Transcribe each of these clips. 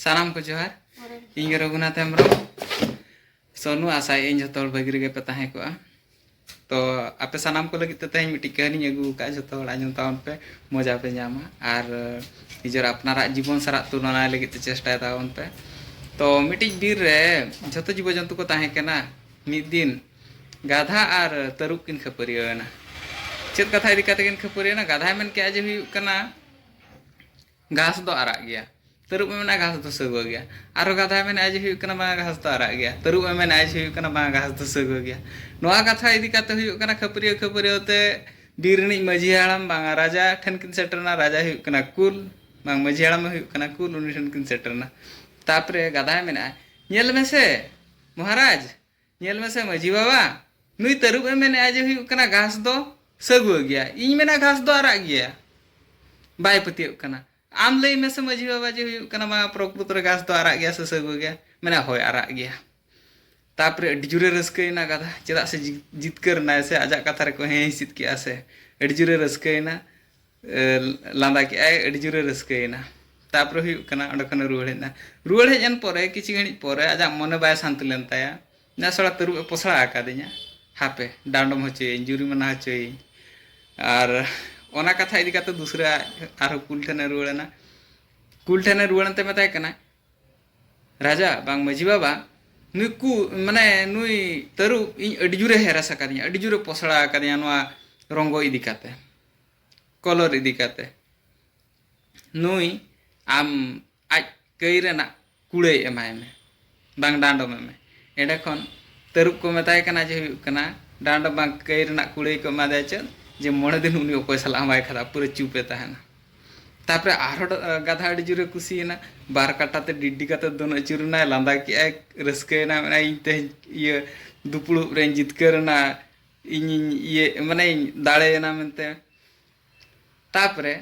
सानाम को जोहार इन रघुनाथ हेम्ब्रम सोनू आशा इन जो भागी रे पे तहें को तो आपे सानाम को लगे तेज मिट्टी कहानी अगू का जो आजम तावन पे मजा पे नामा और निजर अपनारा जीवन सारा तुलना लगे चेष्टा तावन पे तो मिट्टी बीर रे जो जीव जंतु को तहें केना मिद दिन गाधा और तरुब किन खपरियना चेत कथा इदी काते किन खपरियना गाधा मेन के आज हुई घास दो आराग गया तरुब में घास तो सगो गया और गाधा में आज हुई घास तो आराग गया तरुब में आज हुई घास तो सगो गया नोआ कथा इदी काते हुई खपरिय खपरियते बीर रिनी मजी हाड़ाम बांगा राजा ठन किन सेटरना राजा हुई कुल बांग मजी हाड़ाम हुई कुल उनी ठन किन सेटरना तापरे गाधा में नेल में से महाराज नेल में से मजी बाबा नुई तरुब में आज हुई घास दो सगो गया इन में घास दो आराग गया बाय पतियों आम लई में से मजी बाबा जो हुई प्रकृत घास तो आराग गया से सगो गया मैंने होय आराग गया तापरे जुरे रस्कैना गाधा चेदा से जितकर ना से आजा कथा रे हे हिसित के से जुरे रस्कैना लांदा के आय जुरे रस्कैना तापरे हुई अंडे खन रुवाड़ हेजन परे किछि घणी परे आजा मने बाय शांति लेन ताया ना सड़ा तरुब पोसड़ा आकादिया हापे डांडम होचे जुरी मना होचे और ओना कथा इदी काते दूसरा आरो कुल ठने रुवाड़नते मेताय कना राजा बांग मजी बाबा नुई कु माने नुई तरुब इन अडी जुरे हेरास आकादिया अडी जुरे पोसड़ा आकादिया नोआ रंगो इदी काते कलर इदी काते नुई आम आज कई रेना कुड़े एमाय में बांग डांडम में एंडे खन तरुब को मेताय कना जे हुई कना डांड बांग कई रेना कुड़े को मादे च जे मोड़े दिन उनी ओकोय सला बाय खदा पूरे चुपे तहना तापरे आरो गाधा अडी जुरे कुसीना बार काटाते डिड्डी काते दोन अचुरना लांदा के रस्कैना माने इनते ये दुपुड़ुब रे जितकरना इन ये माने दाड़ेना मेनते तापरे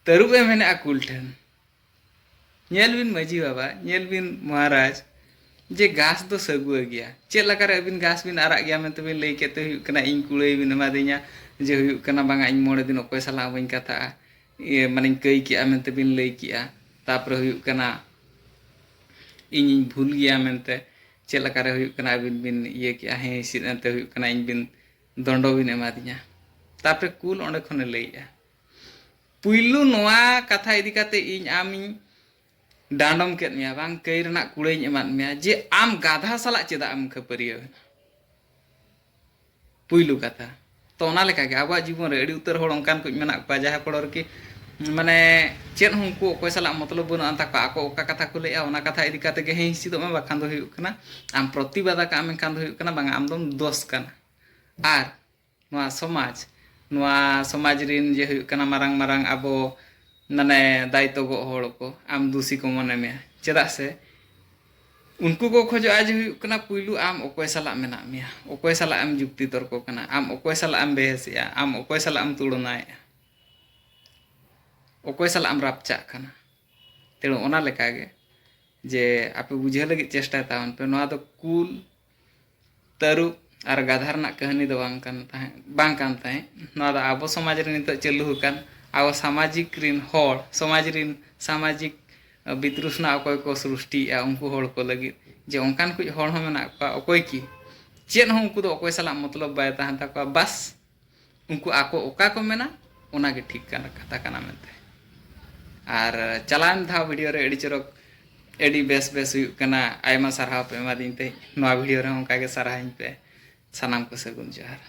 तरुबे मेने अकुल ठेन नेल बिन मजी बाबा नेल बिन महाराज जे घास तो सगुआ गया चेक लकारे अबिन घास बिन आराग गया मेनते बिन लई केते हुई कना इन कुड़ै बिन एमादिया जे हुई कना बांगा इन मोड़े दिन ओकोय सला बइन कथा ये माने कई किया मेनते बिन लई किया तापरे हुई कना इन भूल गया मेनते चेक लकारे हुई कना अबिन बिन ये किया हे सिनते हुई कना इन बिन दंडो बिन एमादिया तापरे कुल ओंडे खने लईया पुइलु नोआ कथा इदी काते इन आमी डांडम के मिया बांग कई रना कुड़ैñ एमाद मिया जे आम गाधा सला चेदा आम खपरियो पुइलु कथा तो ओना लेका के आबा जीवन रे अडी उतर होड़ ओंकान को मेना पा जहा पड़र की माने चेद हुंकु ओकोय सला मतलब बन अंता को आको ओका कथा को लेया ओना कथा इदी काते के हे हिसी दो में बखान दो हुई कना आम प्रतिबादा का आम कान दो हुई कना बांग आम दम दोष कना आर नोआ समाज रिन जे हुई कना मारंग मारंग आबो माने दायित्व गो होड़ को आम दूषी को मने में चेदा से उनको को खोज आज हुई कना पुइलु आम ओकोय सला मेना मिया ओकोय सला आम जुक्ति तर्क कना आम ओकोय सला आम बेहसिया आम ओकोय सला आम तुड़नाय ओकोय सला आम रापचा कना तेणु ओना लेका गे जे आपे बुझे लगे चेष्टा तावन पे नोआ दो कुल तरुब और गाधा रना कहानी दो बांग कान ताहे नोआ दो आबो समाज रे नित चालू हुकान आबो सामाजिक रिन होड़ समाज रिन सामाजिक वितृष्णा अकोय को सृष्टि उनको होड़ को लगी जे ओंकान कुछ होड़ हो मेना अकोय की चेद हो उनको दो अकोय सला मतलब बाय ताहन ताको बस उनको आको ओका को मेना ओना गे ठीक काना कथा काना मेनते और चलान था वीडियो रे एडी चरक एडी बेस हुई कना आयमा सारहाव पे एमा दिन ते नोआ वीडियो रे ओंका गे सारहाइन पे सानाम को सगुन जोहार।